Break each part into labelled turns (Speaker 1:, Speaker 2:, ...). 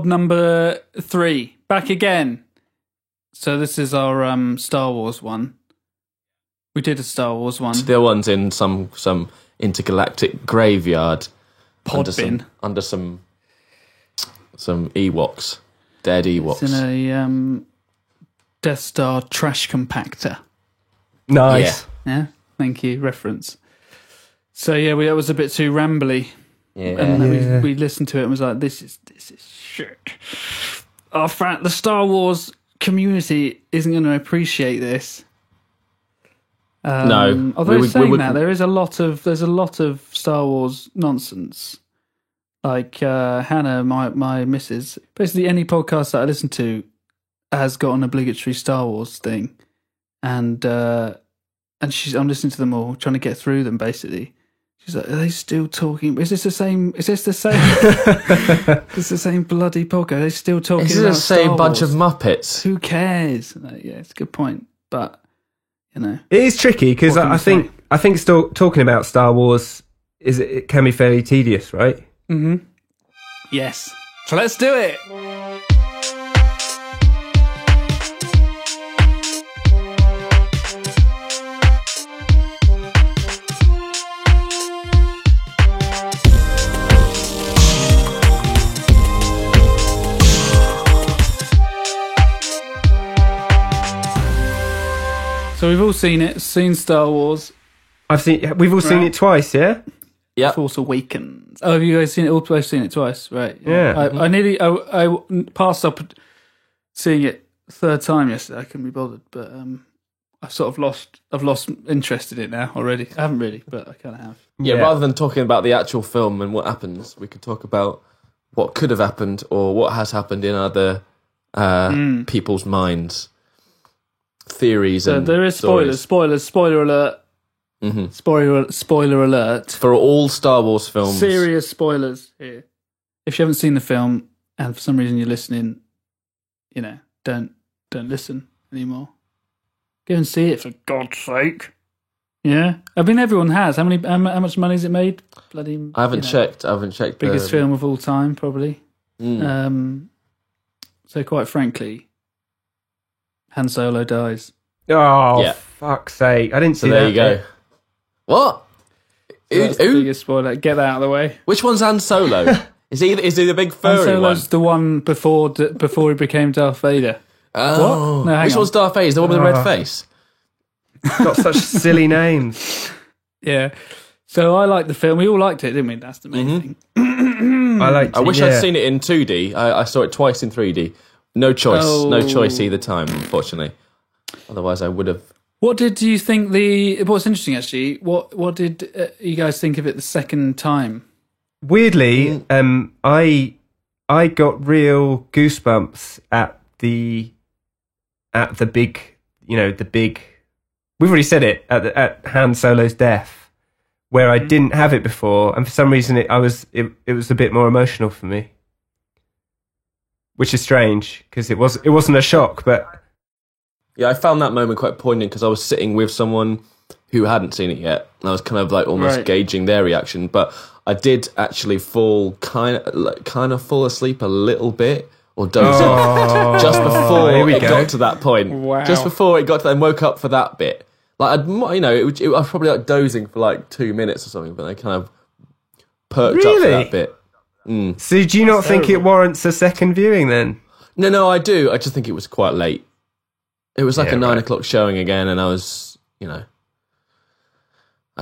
Speaker 1: pod number 3. Back again. So this is our Star Wars one. We did a Star Wars one.
Speaker 2: Still one's in some intergalactic graveyard.
Speaker 1: Pod bin.
Speaker 2: Under some Ewoks. Dead Ewoks.
Speaker 1: It's in a Death Star trash compactor.
Speaker 3: Nice.
Speaker 1: Yeah, thank you. Reference. So yeah, that was a bit too rambly.
Speaker 2: Yeah.
Speaker 1: And we listened to it and was like, this is shit. The Star Wars community isn't going to appreciate this.
Speaker 2: No.
Speaker 1: Although saying that, there's a lot of Star Wars nonsense. Like Hannah, my missus, basically any podcast that I listen to has got an obligatory Star Wars thing, and I'm listening to them all, trying to get through them. Basically, she's like, "Are they still talking? Is this the same? Is this the same? It's the same bloody podcast. Are they still talking?
Speaker 2: Is it
Speaker 1: about
Speaker 2: the same
Speaker 1: Star
Speaker 2: bunch
Speaker 1: Wars?
Speaker 2: of Muppets?
Speaker 1: Who cares?" Like, yeah, it's a good point, but you know,
Speaker 3: It is tricky because I think still talking about Star Wars it can be fairly tedious, right?
Speaker 1: mm-hmm. Yes. So let's do it. So we've all seen Star Wars.
Speaker 3: We've all seen it twice, yeah?
Speaker 2: Yeah.
Speaker 1: Force Awakens. Oh, have you guys seen it? All both seen it twice, right?
Speaker 3: Yeah.
Speaker 1: I passed up seeing it third time yesterday. I couldn't be bothered, but I've lost interest in it now already. I haven't really, but I kind of have.
Speaker 2: Yeah, rather than talking about the actual film and what happens, we could talk about what could have happened or what has happened in other people's minds, theories, and
Speaker 1: there is
Speaker 2: stories.
Speaker 1: spoiler alert. Mm-hmm. Spoiler alert
Speaker 2: for all Star Wars films.
Speaker 1: Serious spoilers here. If you haven't seen the film and for some reason you're listening, don't listen anymore. Go and see it for God's sake. Yeah, I mean everyone has. How much money has it made? Bloody.
Speaker 2: I haven't checked.
Speaker 1: Biggest film of all time, probably. So quite frankly, Han Solo dies.
Speaker 3: Oh,
Speaker 2: yeah.
Speaker 3: Fuck's sake! I didn't see that.
Speaker 2: There you go. What?
Speaker 1: So that's the biggest spoiler. Get that out of the way.
Speaker 2: Which one's Han Solo? Is he the big furry
Speaker 1: Han Solo's
Speaker 2: one?
Speaker 1: the one before he became Darth Vader.
Speaker 2: Oh.
Speaker 1: What? No,
Speaker 2: which one's Darth Vader? Is the one with the red face?
Speaker 3: Got such silly names.
Speaker 1: Yeah. So I liked the film. We all liked it, didn't we? That's the main thing.
Speaker 3: I
Speaker 2: wish I'd seen it in 2D. I saw it twice in 3D. No choice. No choice either time, unfortunately. Otherwise, I would have. What
Speaker 1: did you think what's interesting, actually, what did you guys think of it the second time?
Speaker 3: Weirdly, I got real goosebumps at the big, we've already said it, at Han Solo's death, where I didn't have it before, and for some reason it was a bit more emotional for me. Which is strange, because it wasn't a shock, but...
Speaker 2: Yeah, I found that moment quite poignant because I was sitting with someone who hadn't seen it yet, and I was kind of like almost gauging their reaction. But I did actually kind of fall asleep a little bit or doze off just before it got to that point.
Speaker 1: Wow.
Speaker 2: Just before it got to that, and woke up for that bit. Like I was probably like dozing for like 2 minutes or something, but I kind of perked up for that bit.
Speaker 3: So do you not think it warrants a second viewing then?
Speaker 2: No, I do. I just think it was quite late. It was like a 9 o'clock showing again, and I was, I don't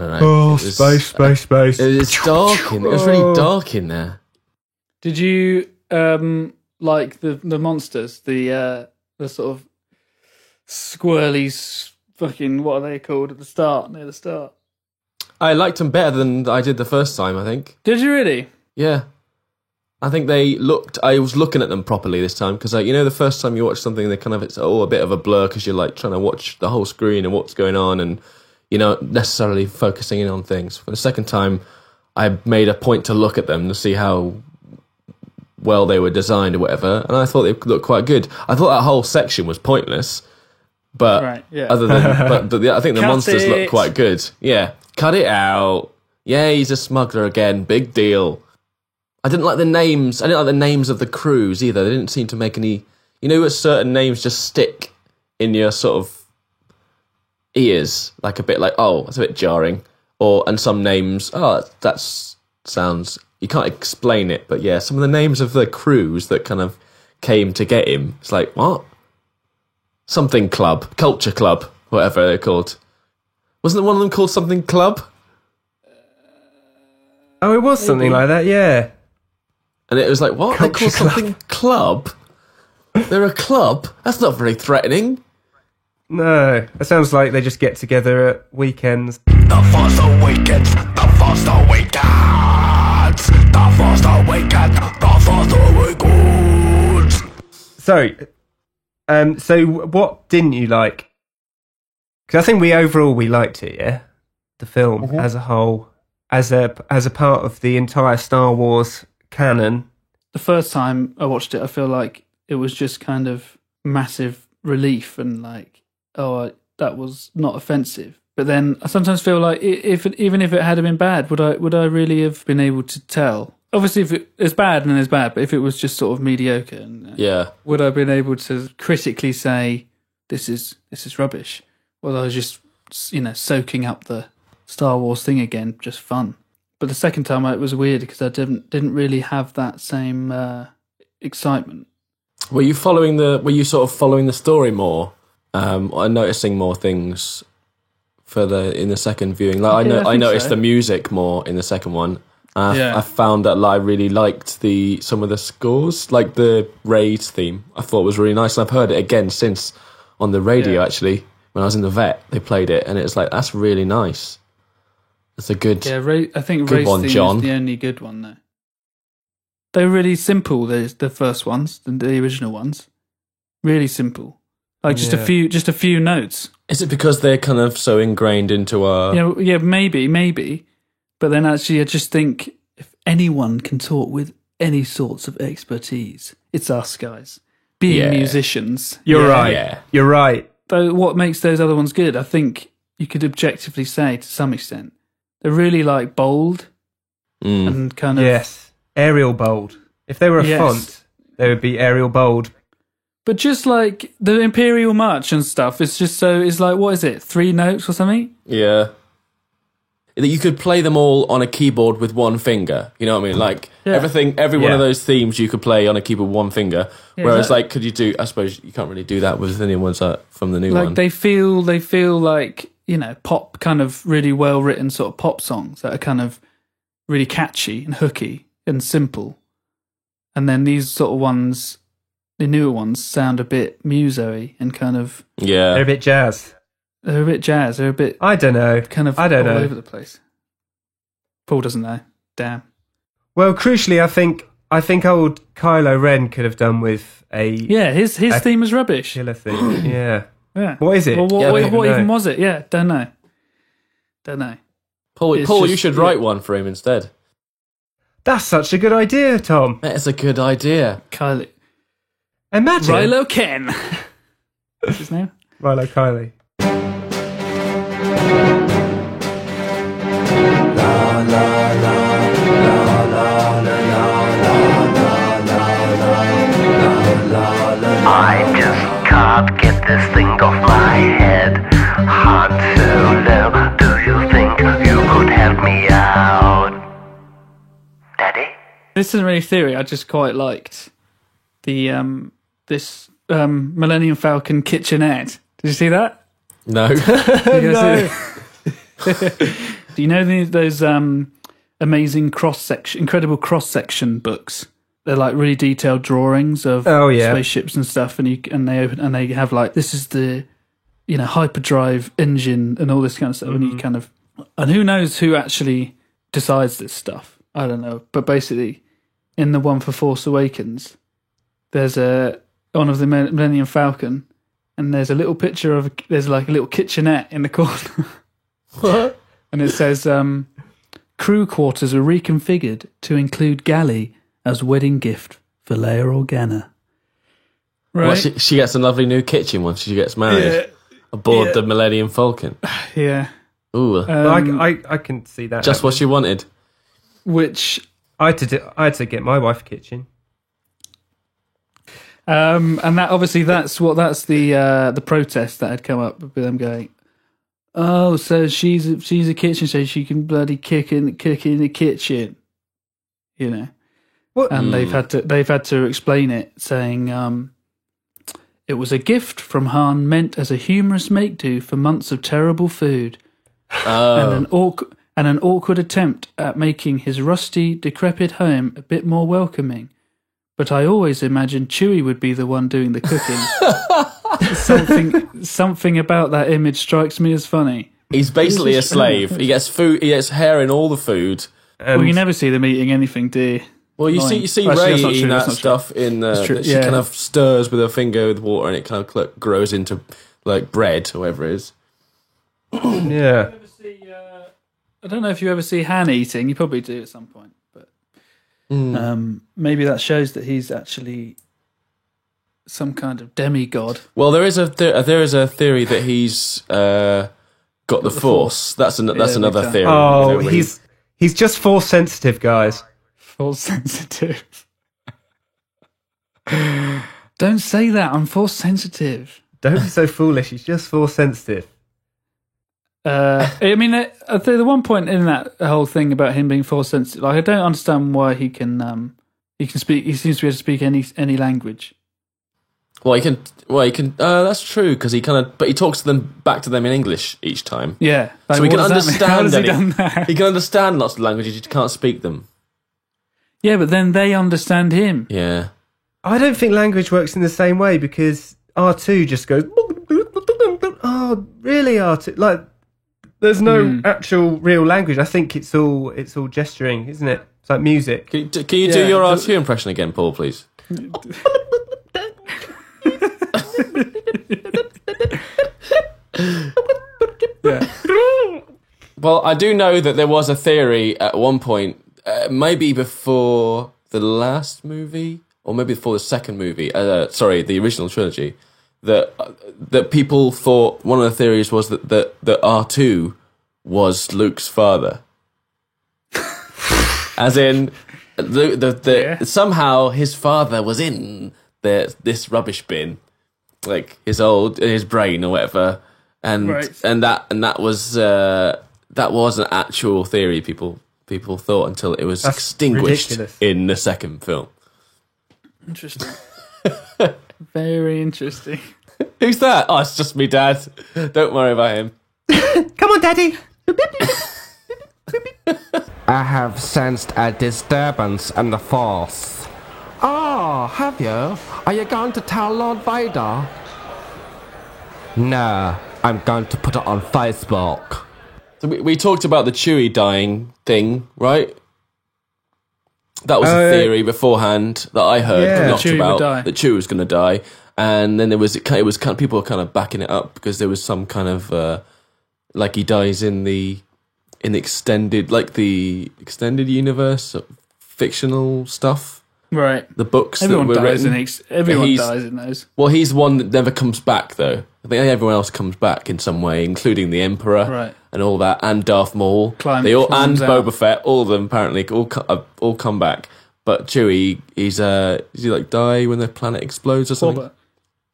Speaker 2: know.
Speaker 3: Oh, space.
Speaker 2: It was dark. It was really dark in there.
Speaker 1: Did you like the monsters? The sort of squirrely fucking, what are they called at the start? Near the start.
Speaker 2: I liked them better than I did the first time, I think.
Speaker 1: Did you really?
Speaker 2: Yeah. I think I was looking at them properly this time, because the first time you watch something, it's a bit of a blur because you're like trying to watch the whole screen and what's going on, and you're not necessarily focusing in on things. For the second time, I made a point to look at them to see how well they were designed or whatever, and I thought they looked quite good. I thought that whole section was pointless, but I think the monsters look quite good. Yeah, cut it out. Yeah, he's a smuggler again. Big deal. I didn't like the names. I didn't like the names of the crews either. They didn't seem to make any. You know, certain names just stick in your sort of ears, like a bit like, oh, it's a bit jarring. And some names, that sounds. You can't explain it, but yeah, some of the names of the crews that kind of came to get him. It's like, what? Something Club, Culture Club, whatever they're called. Wasn't one of them called something Club?
Speaker 3: Oh, it was something like that, yeah.
Speaker 2: And it was like, what? They call something Club? They're a club? That's not very threatening.
Speaker 3: No, it sounds like they just get together at weekends.
Speaker 4: The Force Awakens, the Force Awakens, the Force Awakens, the Force Awakens.
Speaker 3: So what didn't you like? Because I think we liked it, yeah? The film as a whole, as a part of the entire Star Wars canon.
Speaker 1: The first time I watched it, I feel like it was just kind of massive relief and like, that was not offensive. But then I sometimes feel like even if it had been bad, would I really have been able to tell? Obviously, if it's bad, then it's bad. But if it was just sort of mediocre, would I have been able to critically say this is rubbish? Well, I was just soaking up the Star Wars thing again, just fun. But the second time it was weird because I didn't really have that same excitement.
Speaker 2: Were you sort of following the story more? And noticing more things in the second viewing. Like I noticed the music more in the second one. I found that I really liked some of the scores, like the Ray's theme. I thought it was really nice, and I've heard it again since on the radio. Actually, when I was in the vet, they played it, and it's like that's really nice. It's a good.
Speaker 1: Yeah, I think
Speaker 2: good
Speaker 1: Ray's
Speaker 2: one,
Speaker 1: theme
Speaker 2: John.
Speaker 1: is the only good one though. They're really simple. The first ones, the original ones, really simple. Like just a few notes.
Speaker 2: Is it because they're kind of so ingrained into our?
Speaker 1: Yeah, maybe. But then actually, I just think if anyone can talk with any sorts of expertise, it's us guys, being musicians.
Speaker 3: You're right.
Speaker 2: Yeah.
Speaker 3: You're right.
Speaker 1: Though what makes those other ones good, I think you could objectively say to some extent, they're really like bold and kind of
Speaker 3: Arial bold. If they were a font, they would be Arial bold.
Speaker 1: But just like the Imperial March and stuff, it's like, what is it, 3 notes or something?
Speaker 2: Yeah. That you could play them all on a keyboard with one finger. You know what I mean? Like every one of those themes you could play on a keyboard with one finger.
Speaker 1: Yeah,
Speaker 2: whereas, like, could you do? I suppose you can't really do that with any ones from the new one.
Speaker 1: Like they feel like pop, kind of really well written sort of pop songs that are kind of really catchy and hooky and simple. And then these sort of ones, the newer ones, sound a bit muso-y and kind of
Speaker 3: they're a bit jazz.
Speaker 1: They're a bit jazz. They're a bit.
Speaker 3: I don't know.
Speaker 1: Kind of.
Speaker 3: I don't know.
Speaker 1: All over the place. Paul doesn't know. Damn.
Speaker 3: Well, crucially, I think old Kylo Ren could have done with a
Speaker 1: his theme is rubbish.
Speaker 3: killer theme. Yeah.
Speaker 1: What
Speaker 3: is it?
Speaker 1: Well, what even was it? Yeah, don't know.
Speaker 2: Paul, you should write one for him instead.
Speaker 3: That's such a good idea, Tom.
Speaker 2: That's a good idea.
Speaker 1: Kylie.
Speaker 3: Imagine
Speaker 1: Rilo Ken. What's his name?
Speaker 3: Rilo Kiley.
Speaker 4: I just can't get this thing off my head. Han Solo, do you think you could help me out? Daddy?
Speaker 1: This isn't really theory. I just quite liked the Millennium Falcon kitchenette. Did you see that?
Speaker 2: No.
Speaker 3: No.
Speaker 1: Do you know those amazing incredible cross-section books? They're like really detailed drawings of spaceships and stuff, and they have like, this is the hyperdrive engine and all this kind of stuff, and who knows who actually decides this stuff? I don't know, but basically, in the one for Force Awakens, there's one of the Millennium Falcon, and there's a little picture there's like a little kitchenette in the corner.
Speaker 2: What?
Speaker 1: And it says, crew quarters are reconfigured to include galley as wedding gift for Leia Organa. Right?
Speaker 2: Well, she gets a lovely new kitchen once she gets married aboard the Millennium Falcon.
Speaker 1: Yeah.
Speaker 2: Ooh.
Speaker 3: I can see that.
Speaker 2: Just what she wanted.
Speaker 1: Which
Speaker 3: I had to get my wife a kitchen.
Speaker 1: And that obviously that's the protest that had come up with them going, oh, so she's a kitchen, so she can bloody cook in the kitchen, you know.
Speaker 3: What?
Speaker 1: And they've had to explain it, saying it was a gift from Han meant as a humorous make-do for months of terrible food, and an awkward attempt at making his rusty, decrepit home a bit more welcoming. But I always imagined Chewie would be the one doing the cooking. Something about that image strikes me as funny.
Speaker 2: He's basically a slave. He gets food. He gets hair in all the food.
Speaker 1: Well, you never see them eating anything, do you?
Speaker 2: Well, you see
Speaker 1: Actually,
Speaker 2: Ray
Speaker 1: that's not
Speaker 2: eating
Speaker 1: true,
Speaker 2: that
Speaker 1: that's not
Speaker 2: stuff in.
Speaker 1: true,
Speaker 2: She
Speaker 1: yeah.
Speaker 2: kind of stirs with her finger with water, and it kind of grows into like bread or whatever it is.
Speaker 3: Yeah.
Speaker 1: I don't know if you ever see Han eating. You probably do at some point, but maybe that shows that he's actually some kind of demigod.
Speaker 2: Well, there is a theory that he's got the Force. That's another
Speaker 1: big
Speaker 2: theory.
Speaker 3: Oh,
Speaker 2: You know,
Speaker 3: he's just Force sensitive, guys.
Speaker 1: Force sensitive. Don't say that. I'm force sensitive.
Speaker 3: Don't be so foolish. He's just Force sensitive.
Speaker 1: I mean, I think the one point in that whole thing about him being force sensitive, like I don't understand why he can speak. He seems to be able to speak any language.
Speaker 2: Well, he can. That's true because he but he talks to them back to them in English each time.
Speaker 1: Yeah, like,
Speaker 2: So he can
Speaker 1: what does that mean? How
Speaker 2: understand.
Speaker 1: has he done that?
Speaker 2: He can understand lots of languages. He just can't speak them.
Speaker 1: Yeah, but then they understand him.
Speaker 2: Yeah.
Speaker 3: I don't think language works in the same way because R2 just goes. Oh, really, R2? Like, there's no actual real language. I think it's all gesturing, isn't it? It's like music.
Speaker 2: Can you do your R2 impression again, Paul, please?
Speaker 1: Yeah.
Speaker 2: Well, I do know that there was a theory at one point, maybe before the last movie, or maybe before the second movie. The original trilogy. That people thought one of the theories was that R2 was Luke's father, as in somehow his father was in this rubbish bin, like his brain or whatever, and that was an actual theory people thought until it was extinguished
Speaker 3: ridiculous.
Speaker 2: in the second film.
Speaker 1: Interesting. Very interesting.
Speaker 2: Who's that? Oh, it's just me, Dad. Don't worry about him.
Speaker 3: Come on, Daddy.
Speaker 5: I have sensed a disturbance in the Force. Oh, have you? Are you going to tell Lord Vader? No, I'm going to put it on Facebook.
Speaker 2: So we talked about the Chewie dying thing, right? That was a theory beforehand that I heard
Speaker 3: Yeah.
Speaker 2: knocked
Speaker 1: Chewie would
Speaker 2: about
Speaker 1: die.
Speaker 2: that Chewie was going to die, and then it was kind of people were kind of backing it up because there was some kind of like he dies in the extended universe, fictional stuff,
Speaker 1: Right.
Speaker 2: the books
Speaker 1: Everyone
Speaker 2: that were
Speaker 1: dies
Speaker 2: written.
Speaker 1: everyone dies in those.
Speaker 2: Well, he's the one that never comes back, though. I think everyone else comes back in some way, including the Emperor
Speaker 1: Right.
Speaker 2: and all that, and Darth Maul.
Speaker 1: Climbs
Speaker 2: And
Speaker 1: out.
Speaker 2: Boba Fett. All of them apparently all come back. But Chewie, does he like die when the planet explodes or something?
Speaker 1: Boba.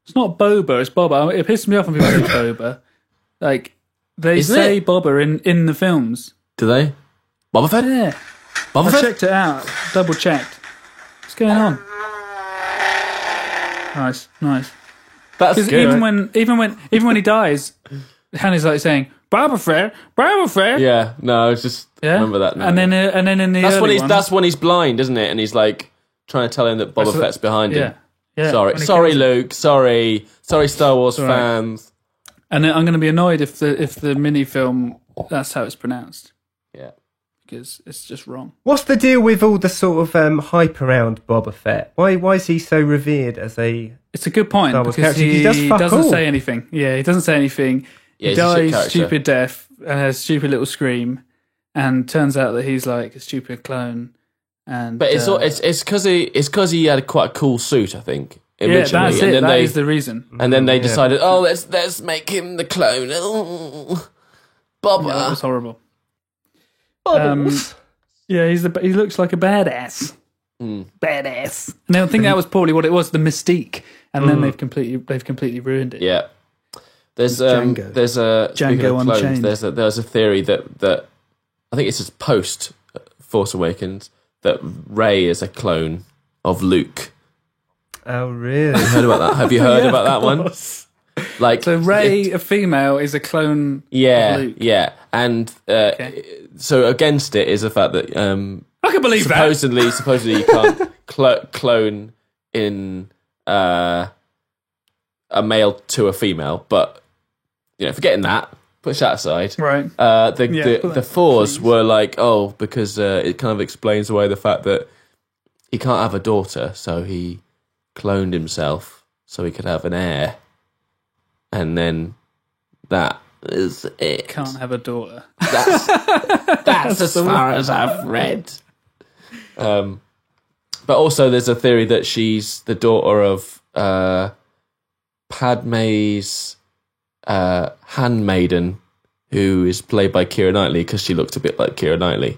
Speaker 1: It's not Boba, it's Boba. It pisses me off when people say Boba. Like, they
Speaker 2: Isn't
Speaker 1: say
Speaker 2: it?
Speaker 1: Boba in the films.
Speaker 2: Do they? Boba Fett?
Speaker 1: Yeah.
Speaker 2: Boba
Speaker 1: I
Speaker 2: Fett?
Speaker 1: checked it out. Double checked. What's going on? Nice.
Speaker 2: That's
Speaker 1: Because
Speaker 2: good.
Speaker 1: even when he dies, Hannah's like saying, Boba Fett.
Speaker 2: Yeah, no, I was just
Speaker 1: Yeah?
Speaker 2: remember that now.
Speaker 1: And then in the early ones,
Speaker 2: that's when he's blind, isn't it? And he's like trying to tell him that Boba
Speaker 1: That's-
Speaker 2: Fett's behind him.
Speaker 1: yeah.
Speaker 2: Sorry,
Speaker 1: when he
Speaker 2: sorry,
Speaker 1: kills him.
Speaker 2: Luke. Sorry, Star Wars
Speaker 1: all right.
Speaker 2: fans.
Speaker 1: And then I'm going to be annoyed if the mini film that's how it's pronounced,
Speaker 2: Yeah.
Speaker 1: because it's just wrong.
Speaker 3: What's the deal with all the sort of hype around Boba Fett? Why is he so revered as a...
Speaker 1: It's a good point
Speaker 3: Star Wars
Speaker 1: because
Speaker 3: character. He does fuck
Speaker 1: doesn't
Speaker 3: all.
Speaker 1: say anything. Yeah, he doesn't say anything.
Speaker 2: Yeah,
Speaker 1: He
Speaker 2: he's a shit
Speaker 1: dies
Speaker 2: character.
Speaker 1: stupid death and has a stupid little scream, and turns out that he's like a stupid clone. And
Speaker 2: But it's because he had quite a cool suit, I think.
Speaker 1: yeah,
Speaker 2: Originally.
Speaker 1: that's
Speaker 2: and
Speaker 1: it.
Speaker 2: then
Speaker 1: That is the reason.
Speaker 2: and then they decided, let's make him the clone. Oh, Boba.
Speaker 1: Yeah, that was horrible.
Speaker 3: Bubbles.
Speaker 1: Yeah, he looks like a badass. Badass. And I think that was probably what it was, the mystique. And then they've completely ruined it.
Speaker 2: Yeah. There's
Speaker 1: Django.
Speaker 2: there's a speaking
Speaker 1: Django
Speaker 2: of clones,
Speaker 1: Unchained.
Speaker 2: there's a theory that I think it's just post Force Awakens that Rey is a clone of Luke.
Speaker 3: Oh, really?
Speaker 2: Heard about that? Have you heard about that one? Like,
Speaker 1: So Rey, a female, is a clone
Speaker 2: yeah,
Speaker 1: of Luke.
Speaker 2: yeah, and so against it is the fact that
Speaker 1: I can believe that.
Speaker 2: supposedly you can't clone in a male to a female, but forgetting that, push that aside.
Speaker 1: Right.
Speaker 2: The Fours were like, because it kind of explains away the fact that he can't have a daughter, so he cloned himself so he could have an heir, and then that is it.
Speaker 1: Can't have a daughter.
Speaker 2: That's as far as I've read. But also, there's a theory that she's the daughter of Padme's handmaiden, who is played by Keira Knightley because she looked a bit like Keira Knightley.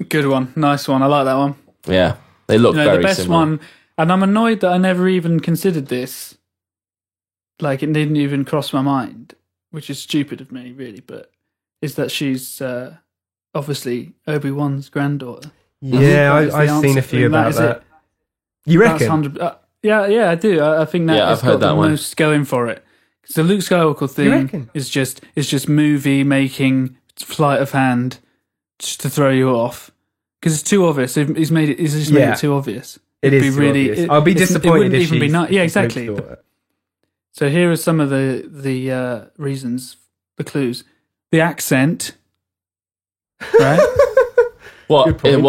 Speaker 1: Good one. Nice one. I like that one.
Speaker 2: Yeah, they look very
Speaker 1: the best
Speaker 2: similar.
Speaker 1: one, and I'm annoyed that I never even considered this. Like, it didn't even cross my mind, which is stupid of me, really, but is that she's obviously Obi-Wan's granddaughter.
Speaker 3: Yeah,
Speaker 1: That is the
Speaker 3: I've seen a
Speaker 1: answer.
Speaker 3: few
Speaker 1: And that
Speaker 3: about
Speaker 1: is
Speaker 3: that.
Speaker 1: it.
Speaker 3: You
Speaker 1: That's
Speaker 3: reckon?
Speaker 1: 100%. Yeah, I do. I think that
Speaker 2: Yeah,
Speaker 1: has
Speaker 2: I've heard
Speaker 1: got the
Speaker 2: that one.
Speaker 1: most going for it. Because the Luke Skywalker
Speaker 3: You
Speaker 1: thing
Speaker 3: reckon?
Speaker 1: is just movie making, sleight of hand, just to throw you off. Because it's too obvious. He's just made it too obvious.
Speaker 3: It
Speaker 1: It'd
Speaker 3: is
Speaker 1: be
Speaker 3: too
Speaker 1: really.
Speaker 3: obvious. I'll be disappointed
Speaker 1: wouldn't
Speaker 3: if
Speaker 1: even be
Speaker 3: she's
Speaker 1: nice. Yeah, exactly.
Speaker 3: Luke's daughter.
Speaker 1: So here are some of the reasons, the clues. The accent, right?
Speaker 2: What?
Speaker 3: Good point.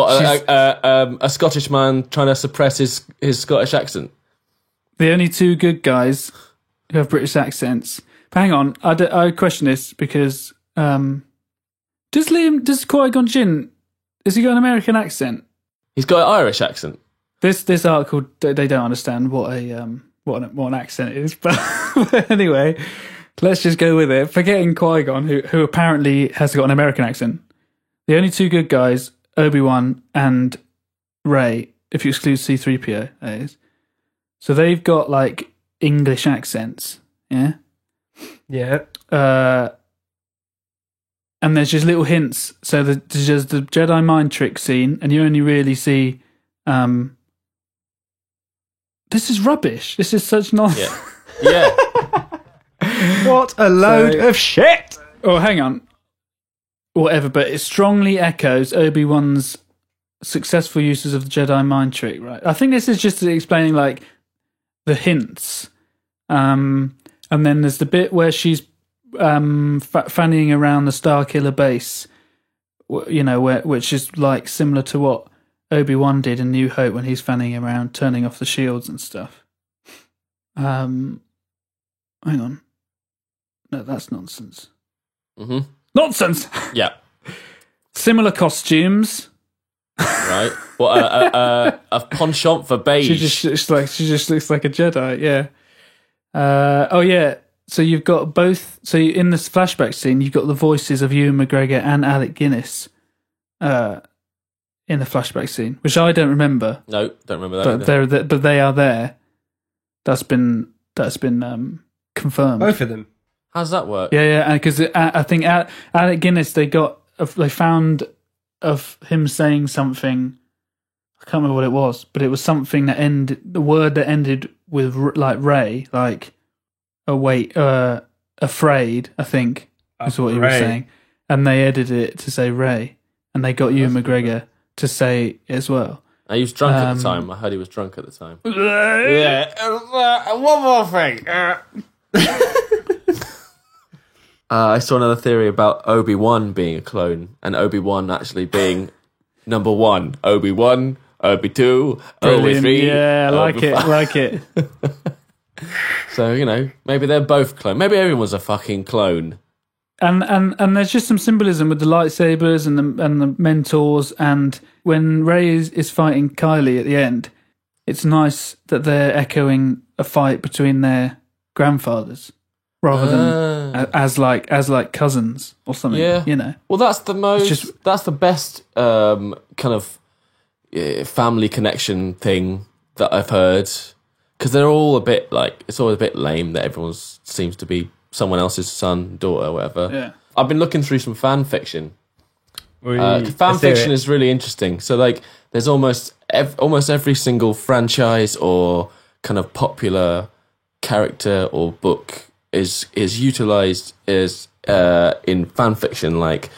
Speaker 2: A Scottish man trying to suppress his Scottish accent?
Speaker 1: The only two good guys who have British accents. But hang on, I question this because does Qui-Gon Jinn, has he got an American accent?
Speaker 2: He's got an Irish accent.
Speaker 1: This article, they don't understand what an accent is, but anyway, let's just go with it. Forgetting Qui-Gon, who apparently has got an American accent. The only two good guys, Obi-Wan and Rey, if you exclude C-3PO, that is. So they've got like English accents, yeah?
Speaker 3: Yeah.
Speaker 1: And there's just little hints. So there's just the Jedi mind trick scene, and you only really see this is rubbish. This is such nonsense.
Speaker 2: Yeah. Yeah.
Speaker 3: What a load of shit!
Speaker 1: Oh, hang on. Whatever, but it strongly echoes Obi-Wan's successful uses of the Jedi mind trick, right? I think this is just explaining, like, the hints. And then there's the bit where she's fannying around the Starkiller base, which is, like, similar to what Obi-Wan did in New Hope when he's fanning around, turning off the shields and stuff. Hang on. No, that's nonsense.
Speaker 2: Mm-hmm.
Speaker 1: Nonsense!
Speaker 2: Yeah.
Speaker 1: Similar costumes.
Speaker 2: Right. What a penchant for beige.
Speaker 1: She just looks like a Jedi, yeah. Yeah. So you've got both. So in this flashback scene, you've got the voices of Ewan McGregor and Alec Guinness in the flashback scene, which I don't remember.
Speaker 2: No, don't remember that.
Speaker 1: But they are there. That's been confirmed.
Speaker 3: Both of them.
Speaker 2: How's that work?
Speaker 1: Yeah, because I think Alec Guinness, they found of him saying something. I can't remember what it was, but it was something that the word that ended with like Ray, like afraid. I think is what he was saying, and they edited it to say Ray, and they got Ewan McGregor to say it as well.
Speaker 2: He was drunk at the time. I heard he was drunk at the time. Yeah. One more thing. I saw another theory about Obi-Wan being a clone, and Obi-Wan actually being number one. Obi-Wan, Obi-2,
Speaker 1: Brilliant.
Speaker 2: Obi-3.
Speaker 1: Yeah, like it.
Speaker 2: So, maybe they're both clone. Maybe everyone's a fucking clone.
Speaker 1: And there's just some symbolism with the lightsabers and the mentors, and when Rey is fighting Kylie at the end, it's nice that they're echoing a fight between their grandfathers. rather than as like cousins or something.
Speaker 2: Yeah.
Speaker 1: You know.
Speaker 2: Well, that's the that's the best kind of family connection thing that I've heard, because they're all a bit like, it's always a bit lame that everyone seems to be someone else's son, daughter, whatever.
Speaker 1: Yeah.
Speaker 2: I've been looking through some fan fiction. Fan
Speaker 3: Let's do
Speaker 2: fiction
Speaker 3: it.
Speaker 2: is really interesting. So like, there's almost every single franchise or kind of popular character or book is utilized as in fan fiction, like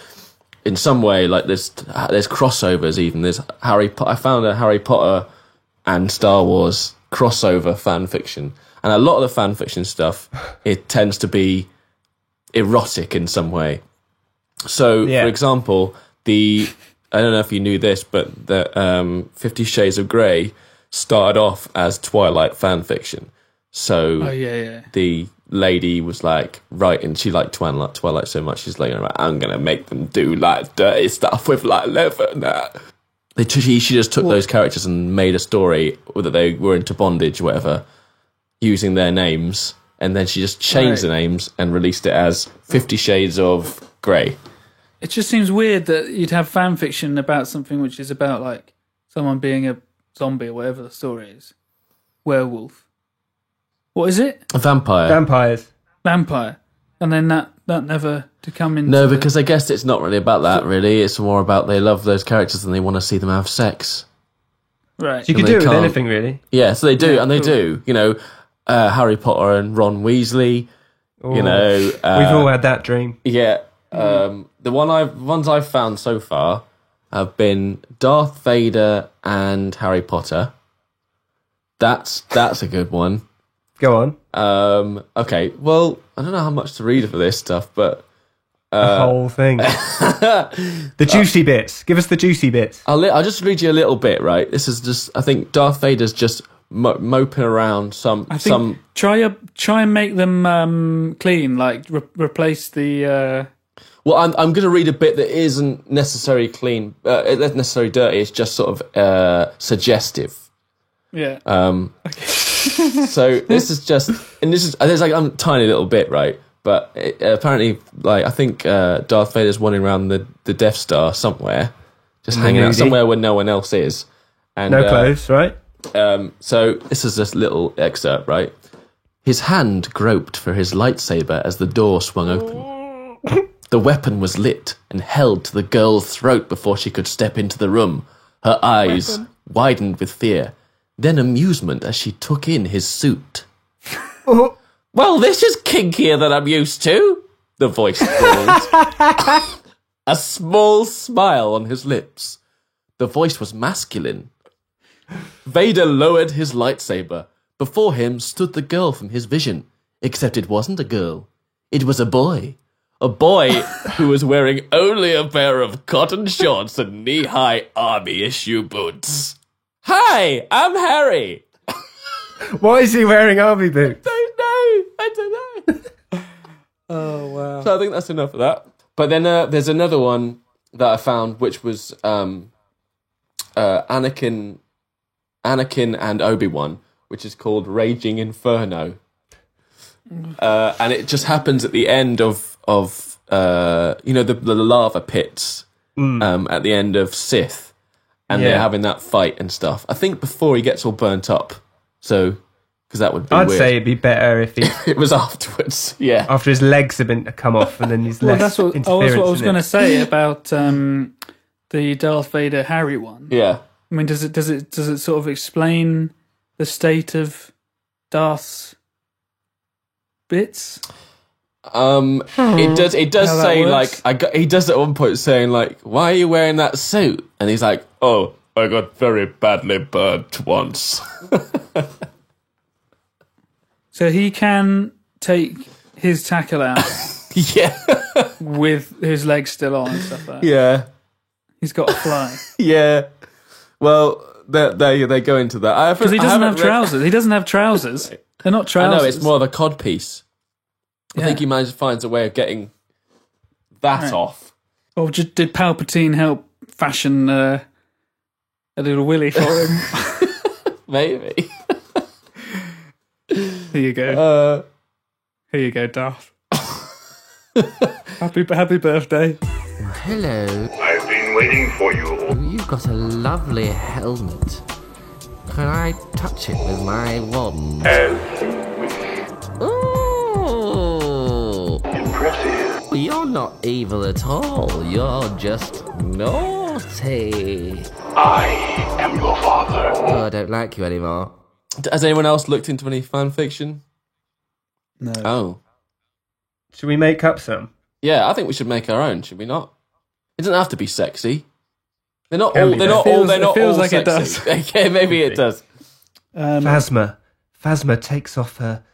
Speaker 2: in some way. Like there's crossovers. Even there's I found a Harry Potter and Star Wars crossover fan fiction, and a lot of the fan fiction stuff, it tends to be erotic in some way. So, for example, I don't know if you knew this, but the 50 Shades of Grey started off as Twilight fan fiction. So the lady was like writing, she liked Twilight so much, she's like, I'm gonna make them do like dirty stuff with like leather and that. She just took those characters and made a story that they were into bondage or whatever, using their names, and then she just changed the names and released it as 50 Shades of Grey.
Speaker 1: It just seems weird that you'd have fan fiction about something which is about like someone being a zombie or whatever the story is. Werewolf. What is it?
Speaker 2: A vampire.
Speaker 3: Vampires.
Speaker 1: Vampire. And then that never to come into...
Speaker 2: No, because I guess it's not really about that, really. It's more about they love those characters and they want to see them have sex.
Speaker 1: Right.
Speaker 3: So you could
Speaker 2: they
Speaker 3: do it with
Speaker 2: can't.
Speaker 3: anything, really.
Speaker 2: Yeah, so they do,
Speaker 1: Yeah,
Speaker 2: and they
Speaker 1: cool.
Speaker 2: do. You know, Harry Potter and Ron Weasley.
Speaker 3: Oh,
Speaker 2: You know,
Speaker 3: we've all had that dream.
Speaker 2: yeah. The ones I've found so far have been Darth Vader and Harry Potter. That's a good one.
Speaker 3: Go on.
Speaker 2: Okay, well, I don't know how much to read for this stuff, but
Speaker 3: The whole thing. The juicy bits. Give us the juicy bits.
Speaker 2: I'll just read you a little bit, right? This is just, I think Darth Vader's just moping around
Speaker 1: I think try and make them clean, like replace the...
Speaker 2: Well, I'm going to read a bit that isn't necessarily clean, not necessarily dirty, it's just sort of suggestive.
Speaker 1: Yeah.
Speaker 2: So this is just, and there's like a tiny little bit, right? But apparently, like, I think Darth Vader's wandering around the Death Star somewhere, just hanging out somewhere where no one else is. And,
Speaker 3: No clothes, right?
Speaker 2: So this is just a little excerpt, right? His hand groped for his lightsaber as the door swung open. The weapon was lit and held to the girl's throat before she could step into the room. Her eyes widened with fear, then amusement as she took in his suit. Well, this is kinkier than I'm used to, the voice drawled. A small smile on his lips. The voice was masculine. Vader lowered his lightsaber. Before him stood the girl from his vision, except it wasn't a girl. It was a boy. A boy who was wearing only a pair of cotton shorts and knee-high army-issue boots. Hi, I'm Harry.
Speaker 3: Why is he wearing army boots?
Speaker 2: I don't know.
Speaker 1: Oh, wow.
Speaker 2: So I think that's enough of that. But then there's another one that I found, which was Anakin and Obi-Wan, which is called Raging Inferno. And it just happens at the end of the lava pits at the end of Sith, and they're having that fight and stuff. I think before he gets all burnt up, so because that would be
Speaker 3: I'd
Speaker 2: weird.
Speaker 3: say it'd be better if he,
Speaker 2: It was afterwards, yeah.
Speaker 3: after his legs have been come off, and then he's
Speaker 1: Well,
Speaker 3: less
Speaker 1: that's what
Speaker 3: interference
Speaker 1: I was
Speaker 3: in
Speaker 1: going to
Speaker 3: it.
Speaker 1: say about the Darth Vader Harry one.
Speaker 2: Yeah.
Speaker 1: I mean, does it sort of explain the state of Darth's bits?
Speaker 2: It does
Speaker 1: How that
Speaker 2: say
Speaker 1: works?
Speaker 2: he does at one point saying like, why are you wearing that suit? And he's like, oh, I got very badly burnt once.
Speaker 1: So he can take his tackle out
Speaker 2: Yeah.
Speaker 1: with his legs still on and stuff like that.
Speaker 2: Yeah.
Speaker 1: He's got to fly.
Speaker 2: Yeah. Well, they go into that.
Speaker 1: Because he doesn't have trousers. He doesn't have trousers. They're not
Speaker 2: I
Speaker 1: trousers.
Speaker 2: know, it's more of a cod piece. I
Speaker 1: Yeah.
Speaker 2: think he finds a way of getting that
Speaker 1: Right.
Speaker 2: off.
Speaker 1: Or did Palpatine help fashion a little willy for him?
Speaker 2: Maybe.
Speaker 1: There you go. Here you go, Darth. happy birthday.
Speaker 5: Hello.
Speaker 6: I've been waiting for you.
Speaker 5: You've got a lovely helmet. Can I touch it with my wand? Ooh.
Speaker 6: Impressive.
Speaker 5: You're not evil at all. You're just naughty.
Speaker 6: I am your father.
Speaker 5: Oh, I don't like you anymore.
Speaker 2: Has anyone else looked into any fan fiction?
Speaker 1: No.
Speaker 2: Oh.
Speaker 3: Should we make up some?
Speaker 2: Yeah, I think we should make our own, should we not? It doesn't have to be sexy. They're not
Speaker 3: Can
Speaker 2: all
Speaker 3: be,
Speaker 2: they're
Speaker 3: though.
Speaker 2: not all they're
Speaker 1: It
Speaker 2: not
Speaker 1: feels
Speaker 2: all
Speaker 1: like it
Speaker 2: sexy.
Speaker 1: does.
Speaker 2: Okay, maybe it does.
Speaker 3: Phasma takes off her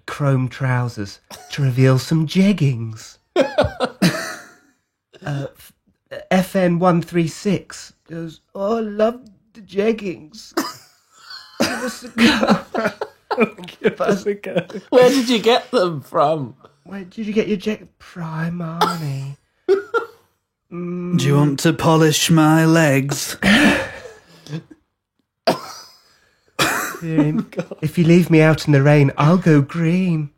Speaker 3: chrome trousers to reveal some jeggings. FN 136 goes, oh, I love the jeggings. Give us a go.
Speaker 2: Where did you get them from?
Speaker 3: Where did you get your Primani?
Speaker 1: Do you want to polish my legs?
Speaker 3: If you leave me out in the rain, I'll go green.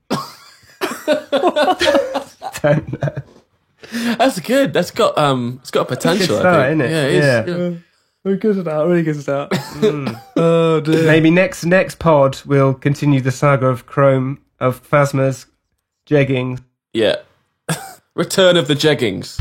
Speaker 3: Don't know.
Speaker 2: That's good. That's got it's got potential.
Speaker 3: Good start,
Speaker 2: I think.
Speaker 3: isn't it?
Speaker 2: Yeah, it
Speaker 3: Yeah.
Speaker 2: is. Yeah.
Speaker 1: Really good start. Really good start. Oh dear.
Speaker 3: Maybe next pod we'll continue the saga of Phasma's jeggings.
Speaker 2: Yeah. Return of the Jeggings.